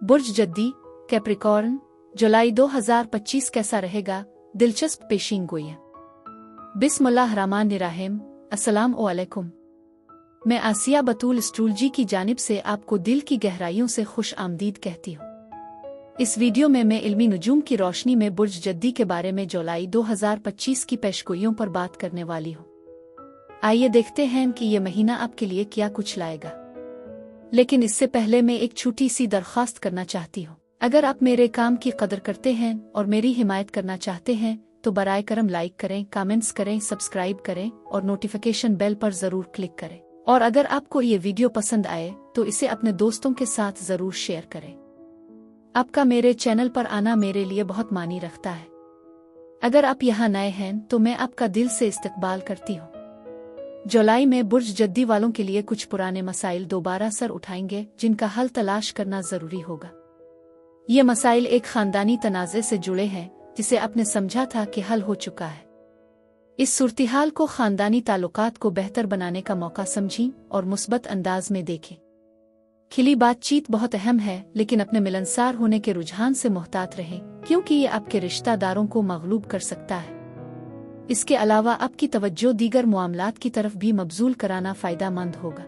बुर्ज जद्दी Capricorn जुलाई 2025 कैसा रहेगा? दिलचस्प पेशीन गोइयां। बिस्मिल्लाहिर्रहमानिर्रहीम। अस्सलाम वालेकुम। मैं आसिया बतूल एस्ट्रोलॉजी की जानिब से आपको दिल की गहराइयों से खुश आमदीद कहती हूँ। इस वीडियो में मैं इल्मी नुजूम की रोशनी में बुर्ज जद्दी के बारे में जुलाई 2025 की पेशगोइयों पर बात करने वाली हूँ। आइए देखते हैं कि ये महीना आपके लिए क्या कुछ लाएगा। लेकिन इससे पहले मैं एक छोटी सी दरख्वास्त करना चाहती हूँ। अगर आप मेरे काम की कदर करते हैं और मेरी हिमायत करना चाहते हैं तो बराए करम लाइक करें, कमेंट्स करें, सब्सक्राइब करें और नोटिफिकेशन बेल पर ज़रूर क्लिक करें। और अगर आपको ये वीडियो पसंद आए तो इसे अपने दोस्तों के साथ ज़रूर शेयर करें। आपका मेरे चैनल पर आना मेरे लिए बहुत मानी रखता है। अगर आप यहाँ नए हैं तो मैं आपका दिल से इस्तकबाल करती हूँ। जुलाई में बुर्ज जद्दी वालों के लिए कुछ पुराने मसाइल दोबारा सर उठाएंगे जिनका हल तलाश करना ज़रूरी होगा। ये मसाइल एक ख़ानदानी तनाज़े से जुड़े हैं जिसे आपने समझा था कि हल हो चुका है। इस सूरत-ए-हाल को ख़ानदानी ताल्लुकात को बेहतर बनाने का मौका समझें और मुस्बत अंदाज में देखें। खिली बातचीत बहुत अहम है, लेकिन अपने मिलनसार होने के रुझान से मोहतात रहें क्योंकि ये आपके रिश्तेदारों को मगलूब कर सकता है। इसके अलावा आपकी तवज्जो दीगर मामलात की तरफ भी मबजूल कराना फ़ायदेमंद होगा।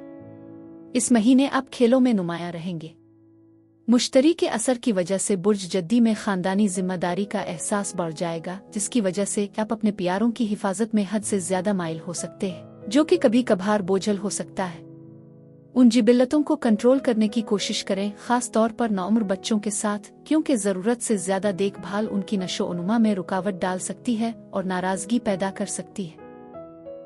इस महीने आप खेलों में नुमायां रहेंगे। मुश्तरी के असर की वजह से बुर्ज जद्दी में ख़ानदानी जिम्मेदारी का एहसास बढ़ जाएगा, जिसकी वजह से आप अपने प्यारों की हिफाजत में हद से ज्यादा माइल हो सकते हैं, जो कि कभी कभार बोझल हो सकता है। उन जिबिल्लतों को कंट्रोल करने की कोशिश करें, खास तौर पर नौउम्र बच्चों के साथ, क्योंकि ज़रूरत से ज्यादा देखभाल उनकी नशो-ओ-नुमा में रुकावट डाल सकती है और नाराजगी पैदा कर सकती है।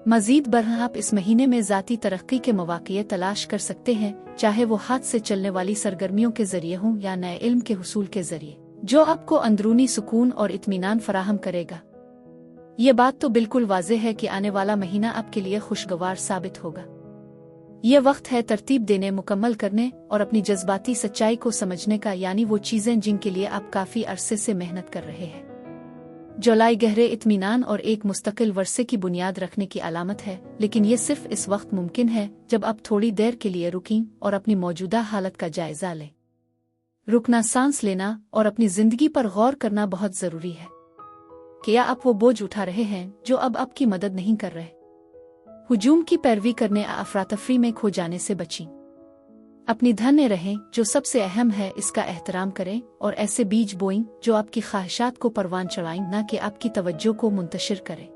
मजीद बरह आप इस महीने में ज़ाती तरक्की के मौक़े तलाश कर सकते हैं, चाहे वो हाथ से चलने वाली सरगर्मियों के जरिए हों या नए इल्म के हुसूल के जरिए, जो आपको अंदरूनी सुकून और इत्मीनान फराहम करेगा। ये बात तो बिल्कुल वाज़ेह है कि आने वाला महीना आपके लिए खुशगवार साबित होगा। ये वक्त है तरतीब देने, मुकम्मल करने और अपनी जज्बाती सच्चाई को समझने का, यानी वो चीज़ें जिनके लिए आप काफ़ी अरसे से मेहनत कर रहे हैं। जुलाई गहरे इत्मीनान और एक मुस्तकिल वर्से की बुनियाद रखने की अलामत है, लेकिन ये सिर्फ इस वक्त मुमकिन है जब आप थोड़ी देर के लिए रुकें और अपनी मौजूदा हालत का जायजा लें। रुकना, सांस लेना और अपनी जिंदगी पर गौर करना बहुत ज़रूरी है। क्या आप वो बोझ उठा रहे हैं जो अब आपकी मदद नहीं कर रहे? हुजूम की पैरवी करने, अफरा-तफरी में खो जाने से बचें। अपनी धन्य रहें, जो सबसे अहम है इसका एहतराम करें और ऐसे बीज बोएं जो आपकी ख्वाहिशात को परवान चढ़ाएं, न कि आपकी तवज्जो को मुंतशिर करें।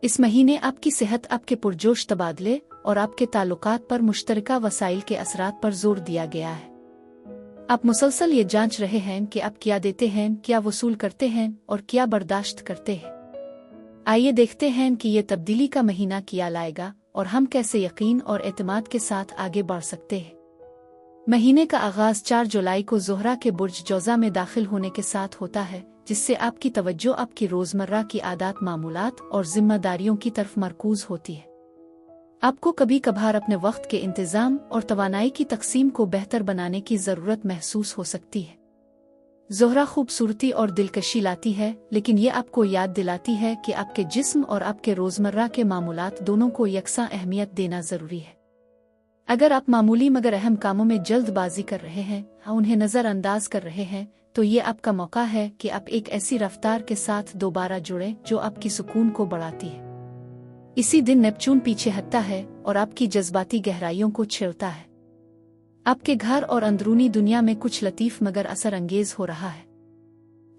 इस महीने आपकी सेहत, आपके पुरजोश तबादले और आपके ताल्लुकात पर मुश्तरका वसाइल के असरात पर जोर दिया गया है। आप मुसलसल ये जांच रहे हैं कि आप क्या देते हैं, क्या वसूल करते हैं और क्या बर्दाश्त करते हैं। आइए देखते हैं कि ये तब्दीली का महीना क्या लाएगा और हम कैसे यकीन और एतमाद के साथ आगे बढ़ सकते हैं। महीने का आगाज 4 जुलाई को ज़ोहरा के बुर्ज जौज़ा में दाखिल होने के साथ होता है, जिससे आपकी तवज्जो आपकी रोज़मर्रा की आदात, मामूलात और जिम्मेदारियों की तरफ मरकूज होती है। आपको कभी कभार अपने वक्त के इंतज़ाम और तवानाई की तकसीम को बेहतर बनाने की ज़रूरत महसूस हो सकती है। ज़ोहरा खूबसूरती और दिलकशी लाती है, लेकिन ये आपको याद दिलाती है कि आपके जिस्म और आपके रोज़मर्रा के मामूलात दोनों को यकसां अहमियत देना ज़रूरी है। अगर आप मामूली मगर अहम कामों में जल्दबाजी कर रहे हैं, उन्हें नज़रअंदाज कर रहे हैं, तो ये आपका मौका है कि आप एक ऐसी रफ्तार के साथ दोबारा जुड़ें जो आपकी सुकून को बढ़ाती है। इसी दिन नेपच्यून पीछे हटता है और आपकी जज्बाती गहराइयों को छेड़ता है। आपके घर और अंदरूनी दुनिया में कुछ लतीफ़ मगर असर अंगेज हो रहा है।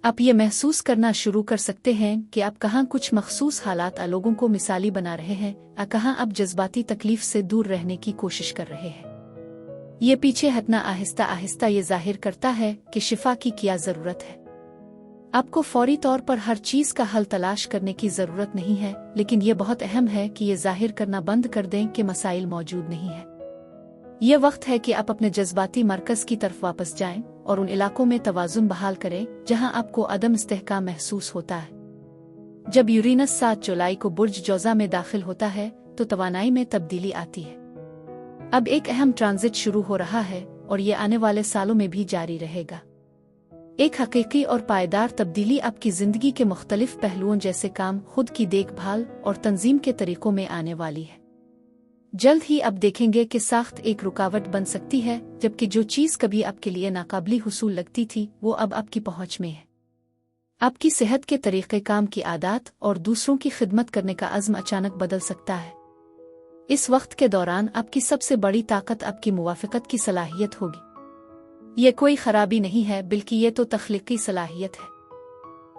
आप ये महसूस करना शुरू कर सकते हैं कि आप कहाँ कुछ मखसूस हालात लोगों को मिसाली बना रहे हैं, कहाँ आप जज्बाती तकलीफ से दूर रहने की कोशिश कर रहे हैं। ये पीछे हटना आहिस्ता आहिस्ता ये जाहिर करता है कि शिफा की क्या ज़रूरत है। आपको फौरी तौर पर हर चीज़ का हल तलाश करने की ज़रूरत नहीं है, लेकिन ये बहुत अहम है कि ये जाहिर करना बंद कर दें कि मसाइल मौजूद नहीं है। ये वक्त है कि आप अपने जज्बाती मरकज़ की तरफ वापस जाएं और उन इलाकों में तवाज़ुन बहाल करें जहां आपको अदम इस्तेहकाम महसूस होता है। जब यूरेनस 7 जुलाई को बुर्ज जौज़ा में दाखिल होता है तो तवानाई में तब्दीली आती है। अब एक अहम ट्रांजिट शुरू हो रहा है और ये आने वाले सालों में भी जारी रहेगा। एक हकीकी और पायदार तब्दीली आपकी ज़िंदगी के मुख्तलिफ पहलुओं जैसे काम, खुद की देखभाल और तंजीम के तरीकों में आने वाली है। जल्द ही अब देखेंगे कि साख्त एक रुकावट बन सकती है, जबकि जो चीज़ कभी आपके लिए नाकाबिल हुसूल लगती थी वो अब आपकी पहुंच में है। आपकी सेहत के तरीक़े काम की आदत और दूसरों की खिदमत करने का अज़्म अचानक बदल सकता है। इस वक्त के दौरान आपकी सबसे बड़ी ताकत आपकी मुवाफ़क़त की सलाहियत होगी। ये कोई खराबी नहीं है, बल्कि ये तो तख्लीकी सलाहियत है।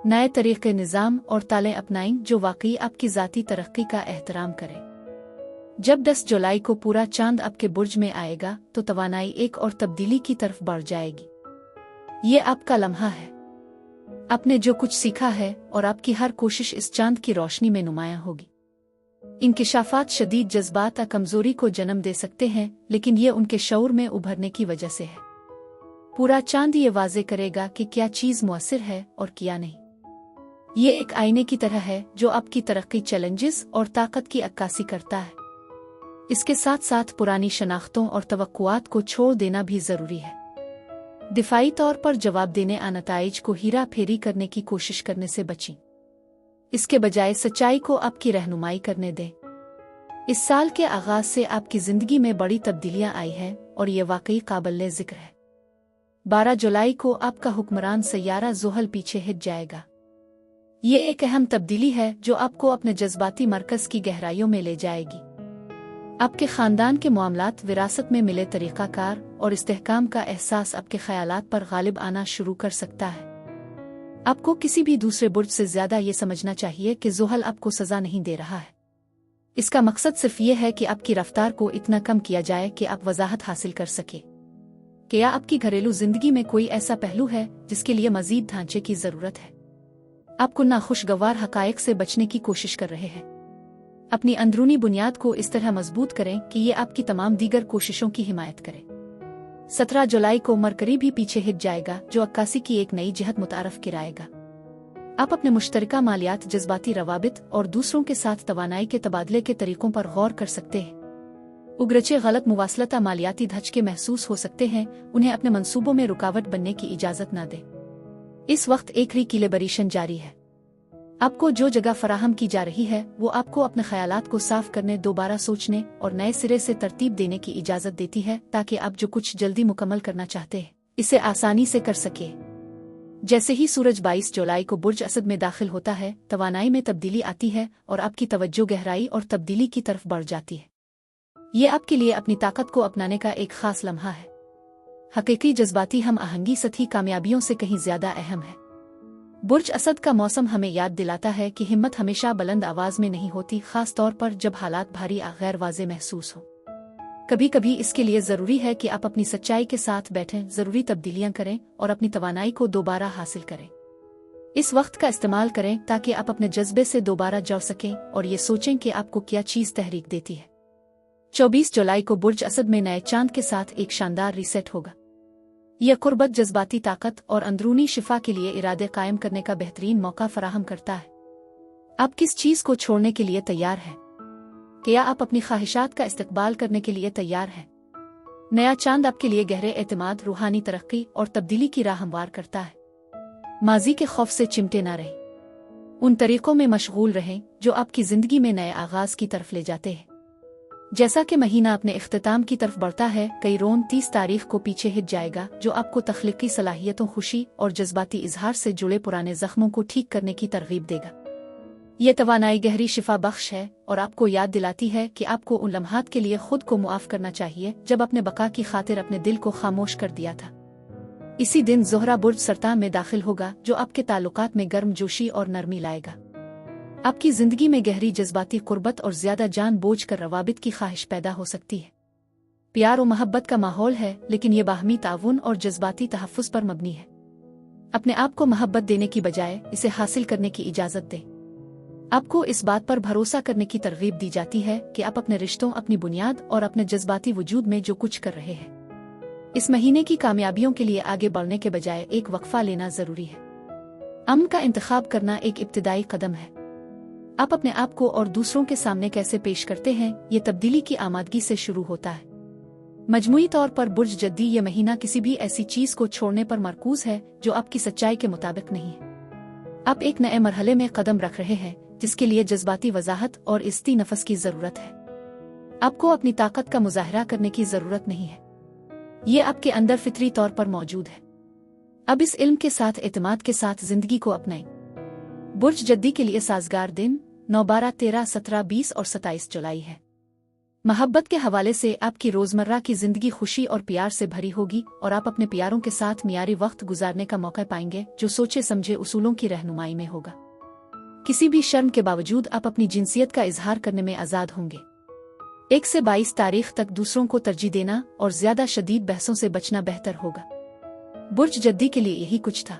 नए तरीक़े, निज़ाम और ताले अपनाएं जो वाकई आपकी ज़ाती तरक्की का एहतराम करें। जब 10 जुलाई को पूरा चांद आपके बुर्ज में आएगा तो तवानाई एक और तब्दीली की तरफ बढ़ जाएगी। ये आपका लम्हा है। आपने जो कुछ सीखा है और आपकी हर कोशिश इस चांद की रोशनी में नुमायां होगी। इंकिशाफात शदीद जज्बात या कमजोरी को जन्म दे सकते हैं, लेकिन ये उनके शऊर में उभरने की वजह से है। पूरा चांद ये वाजे करेगा कि क्या चीज़ मुअस्सिर है और क्या नहीं। ये एक आईने की तरह है जो आपकी तरक्की, चैलेंजेस और ताकत की अक्कासी करता है। इसके साथ साथ पुरानी शनाख्तों और तवक्कुआत को छोड़ देना भी जरूरी है। दिफाई तौर पर जवाब देने आ नताइज को हीरा फेरी करने की कोशिश करने से बचें। इसके बजाय सच्चाई को आपकी रहनुमाई करने दें। इस साल के आगाज से आपकी जिंदगी में बड़ी तब्दीलियां आई हैं और ये वाकई काबिल जिक्र है। 12 जुलाई को आपका हुक्मरान सैयारा ज़ुहल पीछे हट जाएगा। ये एक अहम तब्दीली है जो आपको अपने जज्बाती मरकज की गहराइयों में ले जाएगी। आपके खानदान के मामलात, विरासत में मिले तरीक़ाकार और इस्तेहकाम का एहसास आपके ख़यालात पर गालिब आना शुरू कर सकता है। आपको किसी भी दूसरे बुर्ज से ज़्यादा ये समझना चाहिए कि ज़ुहल आपको सज़ा नहीं दे रहा है। इसका मकसद सिर्फ ये है कि आपकी रफ्तार को इतना कम किया जाए कि आप वजाहत हासिल कर सके। क्या आपकी घरेलू जिंदगी में कोई ऐसा पहलू है जिसके लिए मजीद ढांचे की ज़रूरत है? आपको नाखुशगवार हक़ाइक़ से बचने की कोशिश कर रहे हैं। अपनी अंदरूनी बुनियाद को इस तरह मजबूत करें कि ये आपकी तमाम दीगर कोशिशों की हिमायत करे। 17 जुलाई को मरकरी भी पीछे हट जाएगा जो अक्कासी की एक नई जिहत मुतारफ कराएगा। आप अपने मुश्तरका मालियात, जज्बाती रवाबित और दूसरों के साथ तवानाई के तबादले के तरीकों पर गौर कर सकते हैं। उगरचे गलत मुवासलता मालियाती धचके महसूस हो सकते हैं, उन्हें अपने मंसूबों में रुकावट बनने की इजाज़त न दें। इस वक्त एक रीकिलेबरेशन जारी है। आपको जो जगह फराहम की जा रही है वो आपको अपने ख्यालात को साफ करने, दोबारा सोचने और नए सिरे से तरतीब देने की इजाज़त देती है, ताकि आप जो कुछ जल्दी मुकम्मल करना चाहते हैं इसे आसानी से कर सके। जैसे ही सूरज 22 जुलाई को बुर्ज असद में दाखिल होता है, तवानाई में तब्दीली आती है और आपकी तवज्जो गहराई और तब्दीली की तरफ बढ़ जाती है। ये आपके लिए अपनी ताकत को अपनाने का एक खास लम्हा है। हकीकी जज्बाती हम आहंगी सतही कामयाबियों से कहीं ज्यादा अहम है। बुर्ज असद का मौसम हमें याद दिलाता है कि हिम्मत हमेशा बुलंद आवाज में नहीं होती, खास तौर पर जब हालात भारी या गैर वाज़े महसूस हो। कभी कभी इसके लिए ज़रूरी है कि आप अपनी सच्चाई के साथ बैठें, ज़रूरी तब्दीलियां करें और अपनी तवानाई को दोबारा हासिल करें। इस वक्त का इस्तेमाल करें ताकि आप अपने जज्बे से दोबारा जुड़ सकें और ये सोचें कि आपको क्या चीज़ तहरीक देती है। 24 जुलाई को बुर्ज असद में नए चांद के साथ एक शानदार रीसेट होगा। यह कुर्बत, जज्बाती ताकत और अंदरूनी शिफा के लिए इरादे कायम करने का बेहतरीन मौका फराहम करता है। आप किस चीज़ को छोड़ने के लिए तैयार हैं? क्या आप अपनी ख्वाहिशात का इस्तकबाल करने के लिए तैयार हैं? नया चांद आपके लिए गहरे एतमाद, रूहानी तरक्की और तब्दीली की राह हमवार करता है। माजी के खौफ से चिमटे ना रहें। उन तरीकों में मशगूल रहें जो आपकी ज़िंदगी में नए आगाज़ की तरफ ले जाते हैं। जैसा कि महीना अपने इख्तिताम की तरफ बढ़ता है, कैरोन 30 तारीख को पीछे हट जाएगा, जो आपको तख्लीकी सलाहियतों, खुशी और जज्बाती इजहार से जुड़े पुराने जख्मों को ठीक करने की तरगीब देगा। ये तवानाई गहरी शिफा बख्श है और आपको याद दिलाती है कि आपको उन लम्हात के लिए खुद को मुआफ करना चाहिए जब अपने बका की खातिर अपने दिल को खामोश कर दिया था। इसी दिन ज़ोहरा बुर्ज सरतान में दाखिल होगा, जो आपके ताल्लुकात में गर्मजोशी और नरमी लाएगा। आपकी जिंदगी में गहरी जज्बाती कुर्बत और ज्यादा जान बोझ कर रवाबित की ख्वाहिश पैदा हो सकती है। प्यार और मोहब्बत का माहौल है, लेकिन यह बाहमी ताउन और जज्बाती तहफ़्फ़ुज़ पर मबनी है। अपने आप को मोहब्बत देने की बजाय इसे हासिल करने की इजाज़त दें। आपको इस बात पर भरोसा करने की तरगीब दी जाती है कि आप अपने रिश्तों, अपनी बुनियाद और अपने जज्बाती वजूद में जो कुछ कर रहे हैं, इस महीने की कामयाबियों के लिए आगे बढ़ने के बजाय एक वक्फा लेना जरूरी है। अमन का इंतखाब करना एक इब्तिदाई कदम है। आप अपने आप को और दूसरों के सामने कैसे पेश करते हैं, ये तब्दीली की आमादगी से शुरू होता है। मजमूई तौर पर बुर्ज जद्दी ये महीना किसी भी ऐसी चीज को छोड़ने पर मरकूज है जो आपकी सच्चाई के मुताबिक नहीं है। आप एक नए मरहले में कदम रख रहे हैं जिसके लिए जज्बाती वजाहत और इस्ती नफस की जरूरत है। आपको अपनी ताकत का मुजाहरा करने की जरूरत नहीं है, ये आपके अंदर फितरी तौर पर मौजूद है। अब इस इल्म के साथ एतमाद के साथ जिंदगी को अपनाएं। बुर्ज जद्दी के लिए साजगार दिन 9, 12, 13, 17, 20 और 27 जुलाई है। मोहब्बत के हवाले से आपकी रोजमर्रा की जिंदगी खुशी और प्यार से भरी होगी और आप अपने प्यारों के साथ मियारी वक्त गुजारने का मौका पाएंगे जो सोचे समझे उसूलों की रहनुमाई में होगा। किसी भी शर्म के बावजूद आप अपनी जिनसियत का इजहार करने में आजाद होंगे। 1 से 22 तारीख तक दूसरों को तरजीह देना और ज्यादा शदीद बहसों से बचना बेहतर होगा। बुर्ज जद्दी के लिए यही कुछ था।